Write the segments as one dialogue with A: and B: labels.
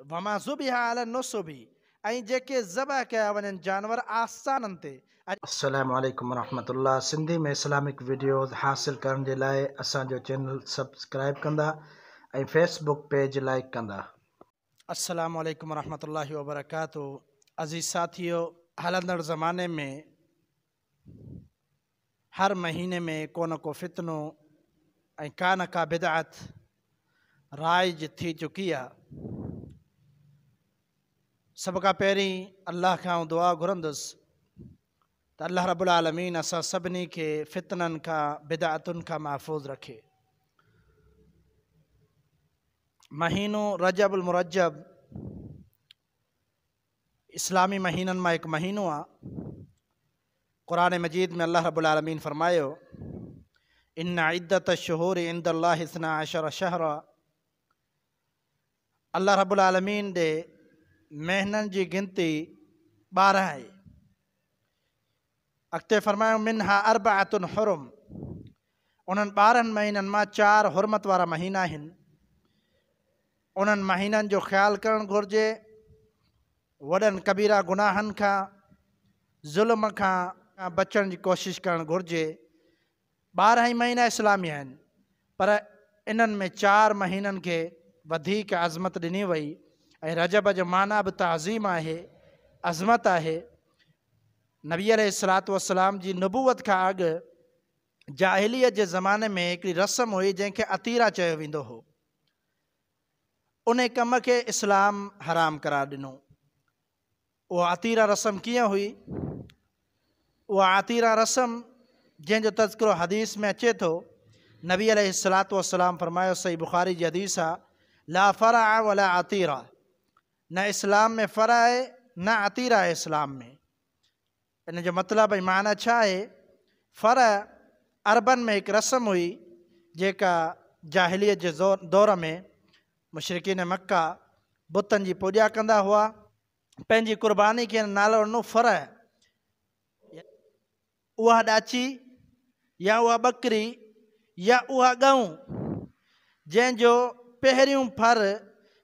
A: वमा ज़ुबिहा अला नुसुबी ऐं जेके ज़बह कया वञनि जानवर आस्थाननि ते। अस्सलामु अलैकुम रहमतुल्लाह। सिंधी में इस्लामिक वीडियोज़ हासिल करण जे लाइ असांजो चैनल सब्सक्राइब कंदा ऐं फेसबुक पेज लाइक कंदा। अस्सलामु अलैकुम रहमतुल्लाहि व बरकातहू। अज़ीज़ साथियो, हलंदड़ ज़माने में हर महीने में को न को फितनो ऐं का न का बिदअत राइज थी चुकी आहे। सब खां पहिरीं अल्लाह खां दुआ घुरंदुसि त अल्लाह रब्बुल आलमीन असां सभिनी खे फितननि खां बिदअतुनि खां महफ़ूज़ रखे। महीनो रजबुल मुरज्जब इस्लामी महीननि मां हिकु महीनो आहे। क़ुरान मजीद में अल्लाह रब्बुल आलमीन फरमायो, इन्ना इद्दत शुहूरि इंदल्लाहि इस्ना अशर शहरा। अल्लाह रब्बुल आलमीन ॾे महीननि जी गिनती 12 आहे। अॻिते फरमायो मिनहा अर्बअतुन हुरुम, उन्हनि 12 महीननि मां 4 हुरमत वारा महीना आहिनि। उन्हनि महीननि जो ख़्यालु करणु घुरिजे, वॾनि कबीरा गुनाहनि खां ज़ुल्म खां बचण जी कोशिशि करणु घुरिजे। 12 ई महीना इस्लामी आहिनि, पर इन्हनि में 4 महीननि खे वधीक अज़मत ॾिनी वई ऐं रजब जो माना बि तअज़ीम आहे, अज़मत आहे। नबी अलैहिस्सलातु वस्सलाम जी नबूवत खां अॻु जाहिलियत जे ज़माने में हिकिड़ी रस्म हुई जंहिंखे अतीरा चयो वेंदो हो। उन कम खे इस्लाम हराम करार ॾिनो। उहा अतीरा रस्म कीअं हुई? उहा अतीरा रस्म जंहिंजो तज़किरो हदीस में अचे थो, नबी अलैहिस्सलातु वस्सलाम फरमायो, सही बुखारी जी हदीस आहे, ला फ़रा वला अतीरा, न इस्लाम में फ़र आहे न अतीरा आहे इस्लाम में। इन जो मतिलबु ऐं माना छा आहे? फ़र अरबनि में हिकु रस्म हुई जेका जाहिलियत जे दौर में मुशरिकीन मक्का बुतनि जी पूॼा कंदा हुआ। पंहिंजी क़ुर्बानी खे नालो ॾिनो फ़र। उहा ॾाची या उहा ॿकरी या उहा ॻऊं जंहिंजो पहिरियों फर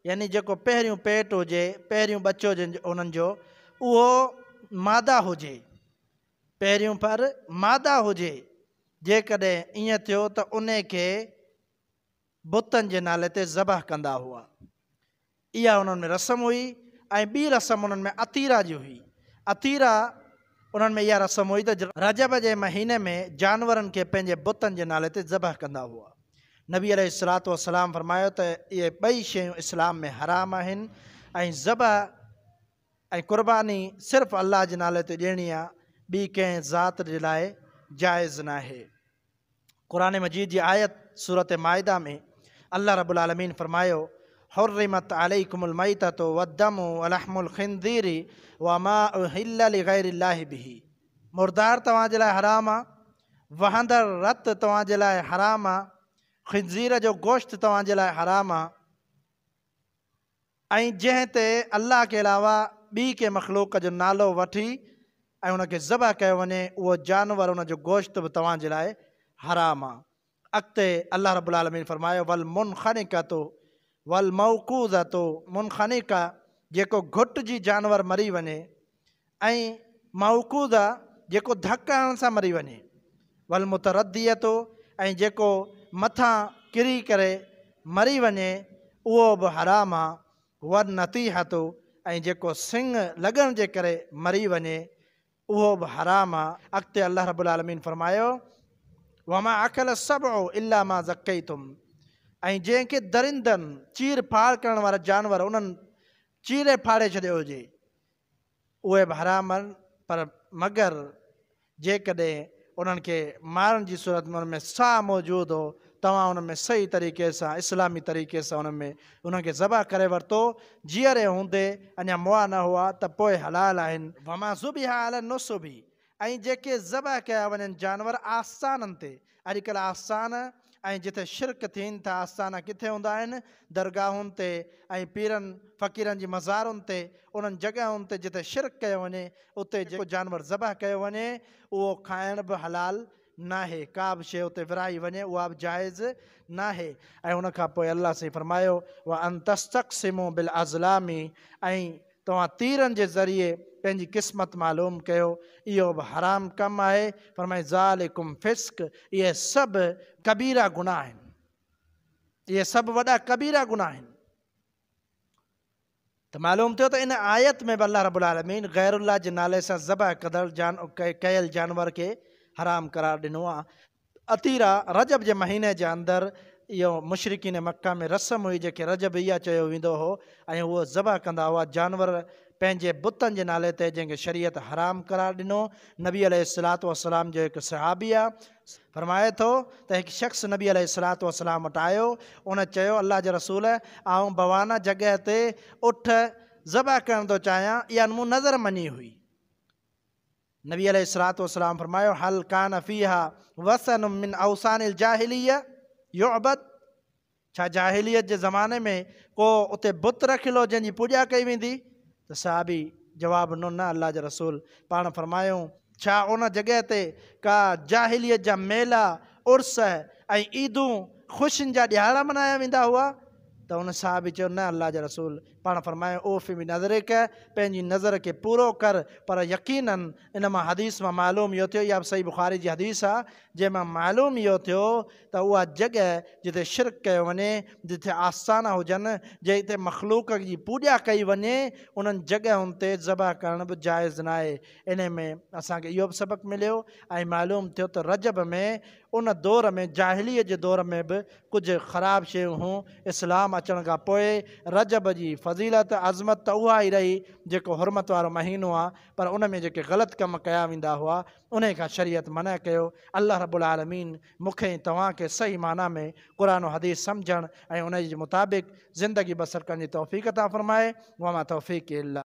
A: यानी जेको पहिरियों पेट हुजे, पहिरियों बचो उन्हनि जो, उहो मादा हुजे, पहिरियों फर मादा हुजे। जेकॾहिं ईअं थियो त उन खे बुतनि जे नाले ते ज़बह कंदा हुआ। इहा उन्हनि में रस्म हुई। ऐं ॿी रस्म उन्हनि में अतीरा जी हुई। अतीरा उन्हनि में इहा रस्म हुई त रजब जे महीने में जानवरनि खे पंहिंजे बुतनि जे नाले ते ज़बह कंदा हुआ। नबी अलैहिस्सलातु वस्सलाम फरमायो त इहे ॿई शयूं इस्लाम में हराम आहिनि ऐं ज़बह ऐं क़ुर्बानी सिर्फ़ु अल्लाह जे नाले ते ॾियणी आहे, ॿी कंहिं ज़ात जे लाइ जाइज़ न आहे। क़ुरान मजीद जी आयत सूरत माइदा में अल्लाह रब्बुल आलमीन फरमायो, हुर्रिमत अलैकुमुल मैततु वद्दमु वलहमुल खिंज़ीरि वमा उहिल्ल लिगैरिल्लाहि बिही। मुर्दार तव्हांजे लाइ हराम आहे, वहंदड़ रत तव्हांजे लाइ हराम आहे, खिंज़ीर जो गोश्त तव्हांजे लाइ हराम आहे, ऐं जंहिं ते अल्लाह के अलावा ॿी के मख़लूक जो नालो वठी ऐं उनखे ज़बह कयो वञे, उहो जानवर उनजो गोश्त बि तव्हांजे लाइ हराम आहे। अॻिते अल्लाह रब्बुल आलमीन फरमायो, वल मुनख़निक़तु वल मौक़ूज़तु, मुनख़निक़ा जेको घुट जी जानवर मरी वञे, ऐं मौक़ूज़ा जेको धक हणण सां मरी वञे, वल मुतरद्दियतु ऐं जेको मथां किरी करे मरी वञे उहो बि हराम आहे। वन नतीहतु ऐं जेको सिंग लॻण जे करे मरी वञे उहो बि हराम आहे। अॻिते अल्लाह रब्बुल आलमीन फरमायो, वमा अकल सबउ इल्ला मा ज़क्कैतुम, ऐं जंहिंखे दरिंदनि चीर फाड़ करण वारा जानवर उन्हनि चीरे फाड़े छॾियो हुजे उहे बि हराम आहिनि। पर मगर जेकॾहिं उन्हनि खे मारण जी सूरत में उनमें साह मौजूदु हो, तव्हां उन में सही तरीक़े सां इस्लामी तरीक़े सां उनखे ज़बह करे वरितो, जीअरे हूंदे अञा मुआ न हुआ, त पोइ हलाल आहिनि। वमा ज़ुबिहा अला नुसुबी, ऐं जेके ज़बह कया वञनि जानवर आस्थाननि ते। अॼुकल्ह आस्थान ऐं जिथे शिरक थियनि था, आस्थाना किथे हूंदा आहिनि? दरगाहुनि ते ऐं पीरनि फ़क़ीरनि जी मज़ारुनि ते, उन्हनि जॻहियुनि ते जिथे शिरक कयो वञे, उते जेको जानवर ज़बह कयो वञे उहो खाइण बि हलाल नाहे, का बि शइ उते विराही वञे उहा बि जाइज़ नाहे। ऐं उन खां पोइ अलाह साईं फरमायो व अन तस्तक़सिमू बिल अज़लामी, ऐं तव्हां तीरनि जे ज़रिए पंहिंजी क़िस्मत मालूम कयो, इहो बि हराम कमु आहे। फरमाए ज़ालिकुम फ़िस्क, इहे सभु कबीरा गुनाह आहिनि, इहे सभु वॾा कबीरा गुनाह आहिनि। त मालूम थियो त इन आयत में बि अल्लाह रब्बुल आलमीन गैरुल्लाह जे नाले सां ज़बह कयल जानवर खे हराम करार ॾिनो आहे। अतीरा रजब जे महीने जे अंदरि इहो मुशरिकीन मक्का में रस्म हुई, जेके रजब इहा चयो वेंदो हो, ऐं उहो ज़बह कंदा हुआ जानवर पंहिंजे बुतनि जे नाले ते, जंहिंखे शरीयत हराम करार ॾिनो। नबी अलैहिस्सलातु वस्सलाम जो हिकु सहाबी आहे, फरमाए थो त हिकु शख़्स नबी अलैहिस्सलातु वस्सलाम वटि आयो, उन चयो अल्लाह जे रसूल, आउं बवाना जॻह ते उठ ज़बह करण थो चाहियां, इहा मूं नज़र मञी हुई। नबी अलैहिस्सलातु वस्सलाम फरमायो हल कान फ़ीहा वसन मिन औसानिल जाहिलिया युअबद, छा जाहिलियत जे ज़माने में को उते बुत रखियलु हो जंहिंजी पूॼा कई वेंदी? त सहाबी जवाबु ॾिनो, न अल्लाह जे रसूल। पाण फरमायूं छा उन जॻह ते का जाहिलियत जा मेला, उर्स ऐं ईदूं, ख़ुशियुनि जा ॾियारा मल्हाया वेंदा हुआ? त उन सहाबी चयो, न अल्लाह जे रसूल। पाण फरमायो ओफ़ बि नज़र क, पंहिंजी नज़र खे पूरो कर। पर यकीनन इन मां हदीस मां मालूम इहो थियो, इहा बि सही बुखारी जी हदीस आहे, जंहिंमां मालूम इहो थियो त उहा जॻह जिते शिरक कयो वञे, जिते आस्थाना हुजनि, जिते मख़लूक जी पूॼा कई वञे, उन्हनि जॻहियुनि ते ज़बह करण बि जाइज़ न आहे। इन में असांखे इहो बि सबक़ु मिलियो ऐं मालूम थियो त रजब में उन दौर में, जाहिलीअ जे दौर में बि कुझु ख़राब शयूं हुयूं। इस्लाम अचण खां पोइ रजब जी फज़ीलत, अज़मत त उहा ई रही जेको हुरमत वारो महीनो आहे, पर उन में जेके ग़लति कम कया वेंदा हुआ उन खां शरीयत मना कयो। अल्लाह रब्बुल आलमीन मूंखे ऐं तव्हांखे सही माना में क़ुरान और हदीस सम्झण ऐं उन जे मुताबिक़ ज़िंदगी बसर करण जी तौफ़ीक़ अता फ़रमाए। वमा तौफ़ीक़ इल्ला